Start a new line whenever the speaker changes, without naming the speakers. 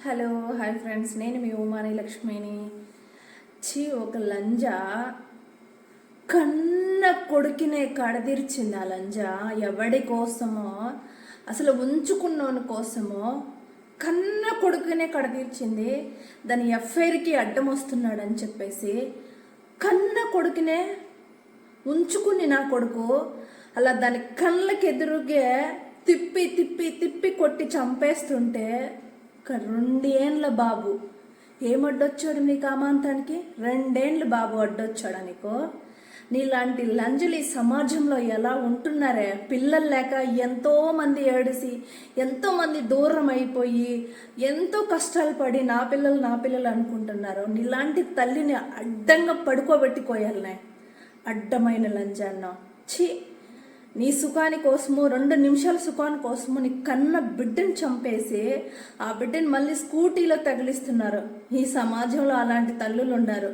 Hello hi friends, నేను మీ ఉమాని లక్ష్మిని. ఒక లంజ కన్న కొడుకునే కడదీర్చింది. ఆ లంజ ఎవడి కోసమో, అసలు ఉంచుకున్నోని కోసమో కన్న కొడుకునే కడదీర్చింది. దాని ఎఫ్ఐఆర్కి అడ్డం వస్తున్నాడని చెప్పేసి కన్న కొడుకునే ఉంచుకుని నా కొడుకు అలా దాని కళ్ళకి ఎదురుగే తిప్పి తిప్పి తిప్పి కొట్టి చంపేస్తుంటే రెండేండ్ల బాబు ఏమడ్డొచ్చాడు నీకు అమాంతానికి? రెండేండ్ల బాబు అడ్డొచ్చాడా నీకు? నీలాంటి లంజలు ఈ సమాజంలో ఎలా ఉంటున్నారే? పిల్లలు లేక ఎంతోమంది ఏడిసి ఎంతోమంది దూరం అయిపోయి ఎంతో కష్టాలు పడి నా పిల్లలు అనుకుంటున్నారు. నీలాంటి తల్లిని అడ్డంగా పడుకోబెట్టుకోయాలనే అడ్డమైన లంజాన్న. నీ సుఖాని కోసము 2 నిమిషాల సుఖాని కోసము నీ కన్న బిడ్డను చంపేసి ఆ బిడ్డని మళ్ళీ స్కూటీలో తగిలిస్తున్నారు. ఈ సమాజంలో అలాంటి తల్లులు ఉన్నారు.